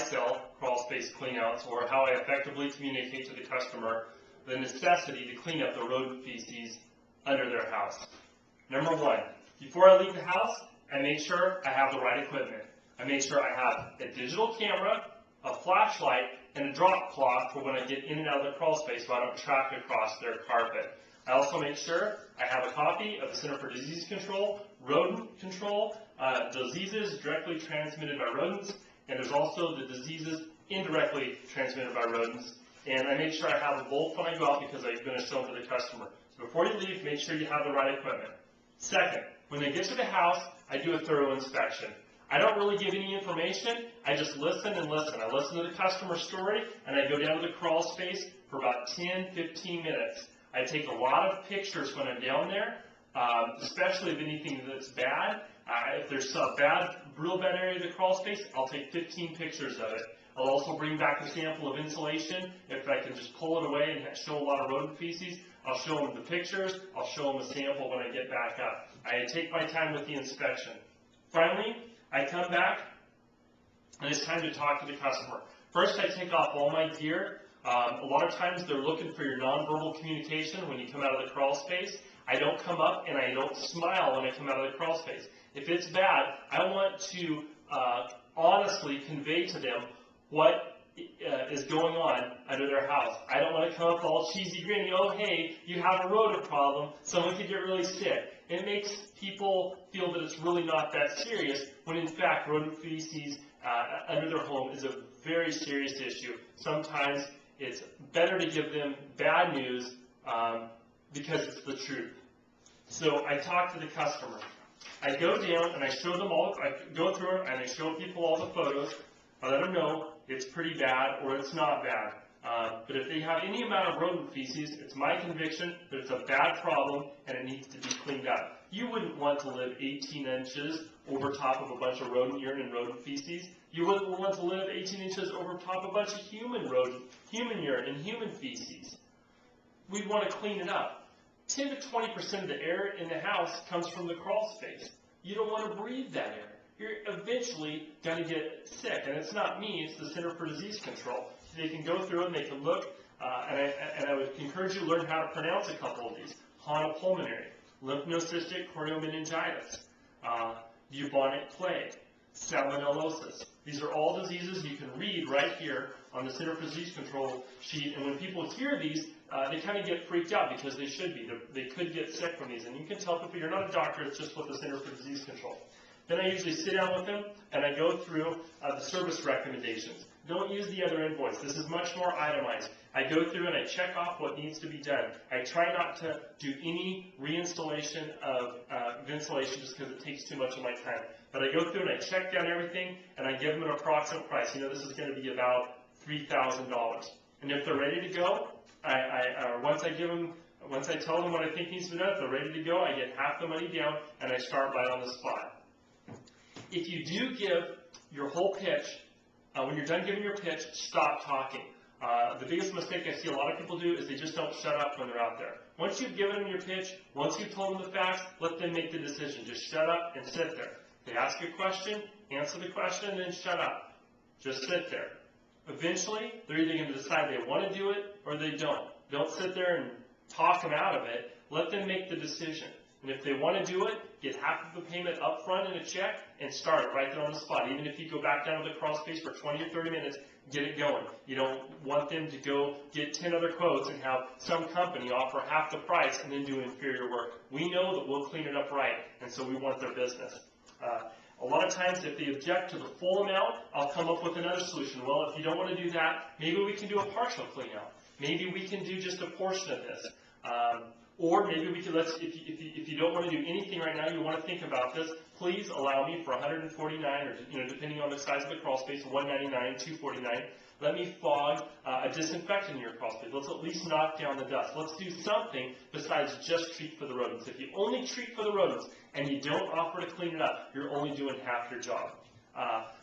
sell crawl space cleanouts, or how I effectively communicate to the customer the necessity to clean up the rodent feces under their house. Number one, before I leave the house, I make sure I have the right equipment. I make sure I have a digital camera, a flashlight, and a drop cloth for when I get in and out of the crawl space so I don't track across their carpet. I also make sure I have a copy of the Center for Disease Control, rodent control, diseases directly transmitted by rodents, and there's also the diseases indirectly transmitted by rodents. And I make sure I have them both when I go out because I'm going to show them to the customer. So before you leave, make sure you have the right equipment. Second, when they get to the house, I do a thorough inspection. I don't really give any information, I just listen and listen. I listen to the customer story, and I go down to the crawl space for about 10-15 minutes. I take a lot of pictures when I'm down there, especially if anything that's bad. If there's a real bad area of the crawl space, I'll take 15 pictures of it. I'll also bring back a sample of insulation. If I can just pull it away and show a lot of rodent feces, I'll show them the pictures. I'll show them a sample when I get back up. I take my time with the inspection. Finally, I come back, and it's time to talk to the customer. First, I take off all my gear. A lot of times, they're looking for your nonverbal communication when you come out of the crawl space. I don't come up and I don't smile when I come out of the crawl space. If it's bad, I want to honestly convey to them what is going on under their house. I don't want to come up all cheesy grinny, oh hey, you have a rodent problem, someone could get really sick. It makes people feel that it's really not that serious, when in fact rodent feces under their home is a very serious issue. Sometimes it's better to give them bad news because it's the truth. So I talk to the customer. I go down and I show them all, I go through it and I show people all the photos. I let them know it's pretty bad or it's not bad. But if they have any amount of rodent feces, it's my conviction that it's a bad problem and it needs to be cleaned up. You wouldn't want to live 18 inches over top of a bunch of rodent urine and rodent feces. You wouldn't want to live 18 inches over top of a bunch of human urine and human feces. We want to clean it up. 10 to 20% of the air in the house comes from the crawl space. You don't want to breathe that air. You're eventually going to get sick. And it's not me, it's the Center for Disease Control. They can go through and they can look, and I would encourage you to learn how to pronounce a couple of these. Pulmonary, lymphnocystic choriomeningitis, bubonic plague, salmonellosis. These are all diseases you can read right here on the Center for Disease Control sheet. And when people hear these, they kind of get freaked out because they should be. They could get sick from these. And you can tell people, you're not a doctor, it's just with the Center for Disease Control. Then I usually sit down with them and I go through the service recommendations. Don't use the other invoice. This is much more itemized. I go through and I check off what needs to be done. I try not to do any reinstallation of ventilation just because it takes too much of my time. But I go through and I check down everything and I give them an approximate price. You know, this is going to be about $3,000. And if they're ready to go, once I tell them what I think needs to be done, if they're ready to go, I get half the money down and I start right on the spot. If you do give your whole pitch, when you're done giving your pitch, stop talking. The biggest mistake I see a lot of people do is they just don't shut up when they're out there. Once you've given them your pitch, once you've told them the facts, let them make the decision. Just shut up and sit there. They ask a question, answer the question, and then shut up. Just sit there. Eventually, they're either going to decide they want to do it or they don't. Don't sit there and talk them out of it. Let them make the decision. And if they want to do it, get half of the payment up front in a check and start it right there on the spot. Even if you go back down to the crawl space for 20 or 30 minutes, get it going. You don't want them to go get 10 other quotes and have some company offer half the price and then do inferior work. We know that we'll clean it up right, and so we want their business. A lot of times, if they object to the full amount, I'll come up with another solution. Well, if you don't want to do that, maybe we can do a partial clean out. Maybe we can do just a portion of this. Or maybe we could, if you don't want to do anything right now, you want to think about this, please allow me for $149, or depending on the size of the crawl space, $199, $249, let me fog a disinfectant in your crawl space. Let's at least knock down the dust. Let's do something besides just treat for the rodents. If you only treat for the rodents and you don't offer to clean it up, you're only doing half your job.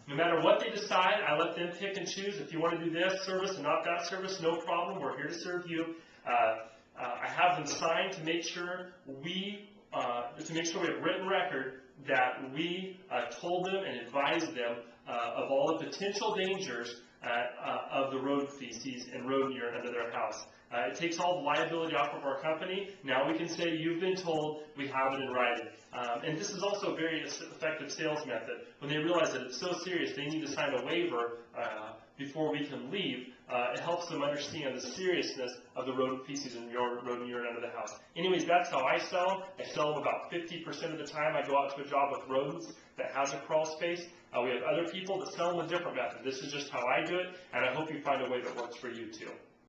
No matter what they decide, I let them pick and choose. If you want to do this service and not that service, no problem. We're here to serve you. I have them sign to make sure we have written record that we told them and advised them of all the potential dangers of the road feces and road urine under their house. It takes all the liability off of our company. Now we can say, you've been told, we have it in writing. And this is also a very effective sales method. When they realize that it's so serious, they need to sign a waiver before we can leave. It helps them understand the seriousness of the road feces and road urine under the house. Anyways, that's how I sell them. I sell them about 50% of the time. I go out to a job with rodents that has a crawl space. We have other people that sell them a different method. This is just how I do it, and I hope you find a way that works for you too.